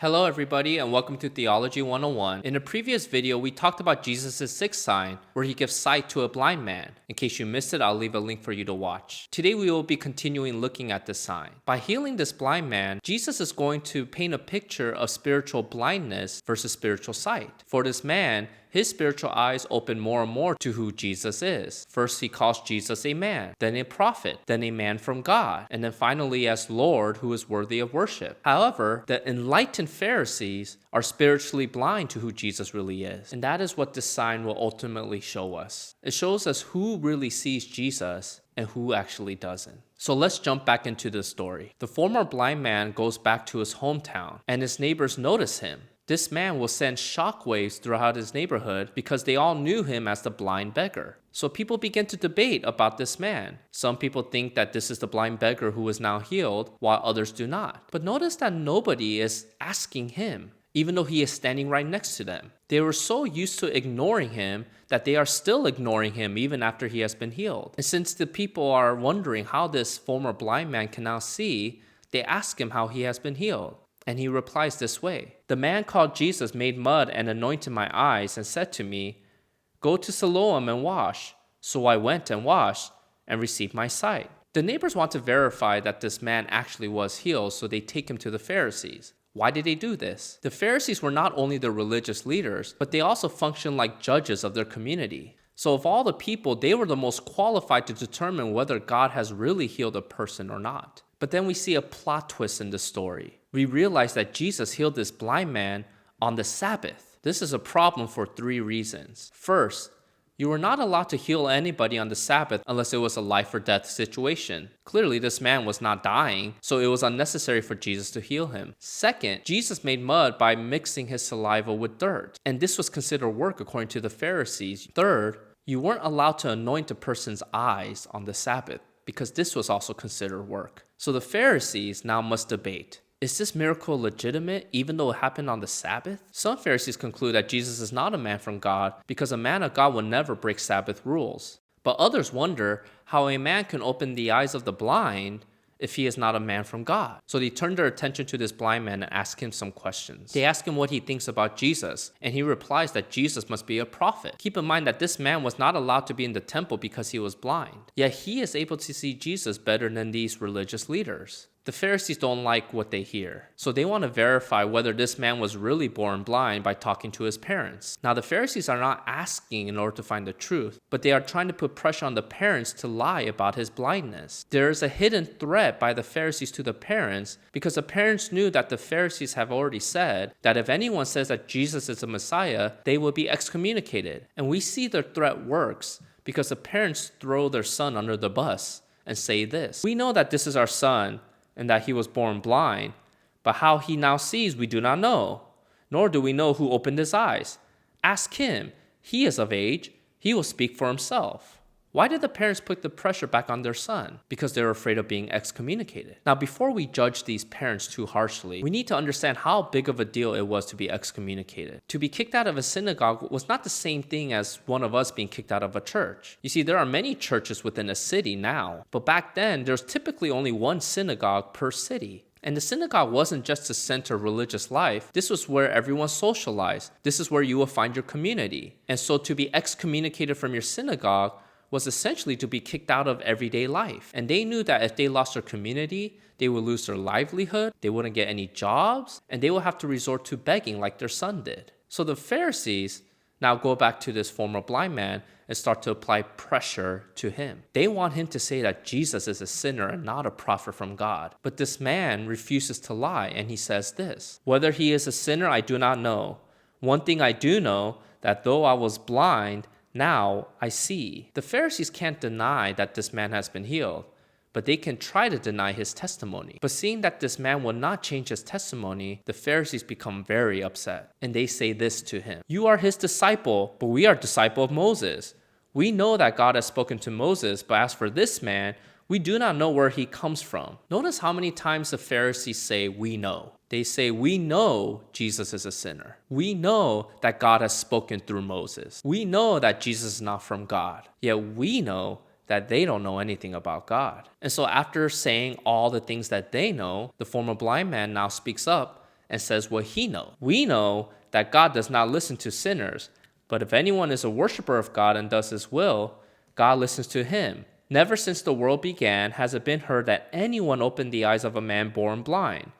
Hello everybody and welcome to Theology 101. In a previous video, we talked about Jesus' sixth sign where he gives sight to a blind man. In case you missed it, I'll leave a link for you to watch. Today we will be continuing looking at this sign. By healing this blind man, Jesus is going to paint a picture of spiritual blindness versus spiritual sight. For this man, his spiritual eyes open more and more to who Jesus is. First, he calls Jesus a man, then a prophet, then a man from God, and then finally as Lord who is worthy of worship. However, the enlightened Pharisees are spiritually blind to who Jesus really is. And that is what this sign will ultimately show us. It shows us who really sees Jesus and who actually doesn't. So let's jump back into the story. The former blind man goes back to his hometown, and his neighbors notice him. This man will send shockwaves throughout his neighborhood because they all knew him as the blind beggar. So people begin to debate about this man. Some people think that this is the blind beggar who is now healed, while others do not. But notice that nobody is asking him, even though he is standing right next to them. They were so used to ignoring him that they are still ignoring him even after he has been healed. And since the people are wondering how this former blind man can now see, they ask him how he has been healed. And he replies this way: "The man called Jesus made mud and anointed my eyes and said to me, 'Go to Siloam and wash.' So I went and washed and received my sight." The neighbors want to verify that this man actually was healed, so they take him to the Pharisees. Why did they do this? The Pharisees were not only the religious leaders, but they also functioned like judges of their community. So of all the people, they were the most qualified to determine whether God has really healed a person or not. But then we see a plot twist in the story. We realize that Jesus healed this blind man on the Sabbath. This is a problem for three reasons. First, you were not allowed to heal anybody on the Sabbath unless it was a life or death situation. Clearly, this man was not dying, so it was unnecessary for Jesus to heal him. Second, Jesus made mud by mixing his saliva with dirt, and this was considered work according to the Pharisees. Third, you weren't allowed to anoint a person's eyes on the Sabbath, because this was also considered work. So the Pharisees now must debate, is this miracle legitimate even though it happened on the Sabbath? Some Pharisees conclude that Jesus is not a man from God because a man of God would never break Sabbath rules. But others wonder how a man can open the eyes of the blind if he is not a man from God. So they turn their attention to this blind man and ask him some questions. They ask him what he thinks about Jesus, and he replies that Jesus must be a prophet. Keep in mind that this man was not allowed to be in the temple because he was blind. Yet he is able to see Jesus better than these religious leaders. The Pharisees don't like what they hear, so they want to verify whether this man was really born blind by talking to his parents. Now, the Pharisees are not asking in order to find the truth, but they are trying to put pressure on the parents to lie about his blindness. There is a hidden threat by the Pharisees to the parents because the parents knew that the Pharisees have already said that if anyone says that Jesus is the Messiah, they will be excommunicated. And we see their threat works because the parents throw their son under the bus and say this: "We know that this is our son, and that he was born blind, but how he now sees we do not know, nor do we know who opened his eyes. Ask him, he is of age, he will speak for himself." Why did the parents put the pressure back on their son? Because they were afraid of being excommunicated. Now, before we judge these parents too harshly, we need to understand how big of a deal it was to be excommunicated. To be kicked out of a synagogue was not the same thing as one of us being kicked out of a church. You see, there are many churches within a city now, but back then, there's typically only one synagogue per city. And the synagogue wasn't just to center religious life. This was where everyone socialized. This is where you will find your community. And so to be excommunicated from your synagogue was essentially to be kicked out of everyday life. And they knew that if they lost their community, they would lose their livelihood, they wouldn't get any jobs, and they would have to resort to begging like their son did. So the Pharisees now go back to this former blind man and start to apply pressure to him. They want him to say that Jesus is a sinner and not a prophet from God. But this man refuses to lie, and he says this: "Whether he is a sinner, I do not know. One thing I do know, that though I was blind, now I see." The Pharisees can't deny that this man has been healed, but they can try to deny his testimony. But seeing that this man will not change his testimony, the Pharisees become very upset. And they say this to him: "You are his disciple, but we are disciple of Moses. We know that God has spoken to Moses, but as for this man, we do not know where he comes from." Notice how many times the Pharisees say, "we know." They say, "We know Jesus is a sinner. We know that God has spoken through Moses. We know that Jesus is not from God." Yet we know that they don't know anything about God. And so after saying all the things that they know, the former blind man now speaks up and says what he knows. We know that God does not listen to sinners, but if anyone is a worshiper of God and does his will, God listens to him. Never since the world began has it been heard that anyone opened the eyes of a man born blind.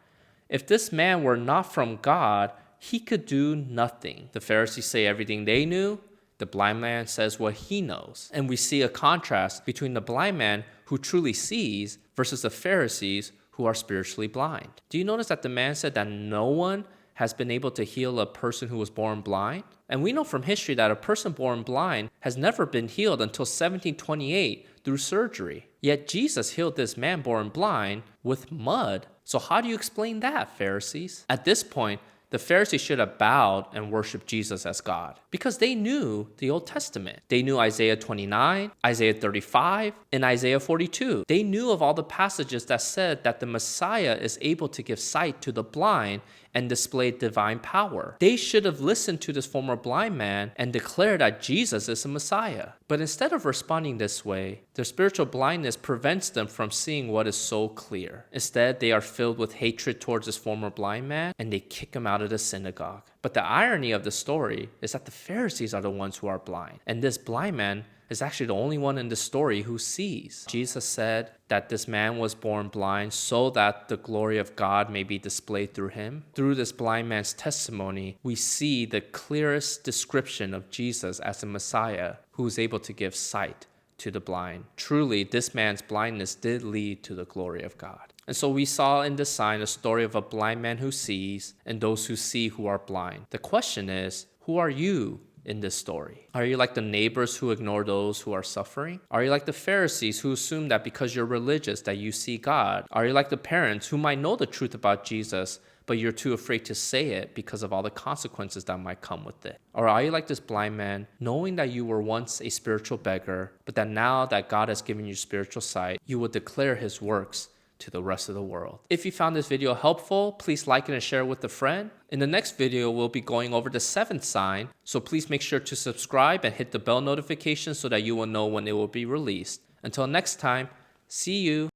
If this man were not from God, he could do nothing. The Pharisees say everything they knew. The blind man says what he knows. And we see a contrast between the blind man who truly sees versus the Pharisees who are spiritually blind. Do you notice that the man said that no one has been able to heal a person who was born blind? And we know from history that a person born blind has never been healed until 1728 through surgery. Yet Jesus healed this man born blind with mud. So how do you explain that, Pharisees? At this point, the Pharisees should have bowed and worshiped Jesus as God because they knew the Old Testament. They knew Isaiah 29, Isaiah 35, and Isaiah 42. They knew of all the passages that said that the Messiah is able to give sight to the blind and display divine power. They should have listened to this former blind man and declared that Jesus is the Messiah. But instead of responding this way, their spiritual blindness prevents them from seeing what is so clear. Instead, they are filled with hatred towards this former blind man and they kick him out of the synagogue. But the irony of the story is that the Pharisees are the ones who are blind, and this blind man is actually the only one in the story who sees. Jesus said that this man was born blind so that the glory of God may be displayed through him. Through this blind man's testimony, we see the clearest description of Jesus as the Messiah who is able to give sight to the blind. Truly, this man's blindness did lead to the glory of God. And so we saw in this sign a story of a blind man who sees and those who see who are blind. The question is, who are you in this story? Are you like the neighbors who ignore those who are suffering? Are you like the Pharisees who assume that because you're religious that you see God? Are you like the parents who might know the truth about Jesus, but you're too afraid to say it because of all the consequences that might come with it? Or are you like this blind man, knowing that you were once a spiritual beggar, but that now that God has given you spiritual sight, you will declare his works to the rest of the world? If you found this video helpful, please like it and share it with a friend. In the next video, we'll be going over the seventh sign, so please make sure to subscribe and hit the bell notification so that you will know when it will be released. Until next time, see you.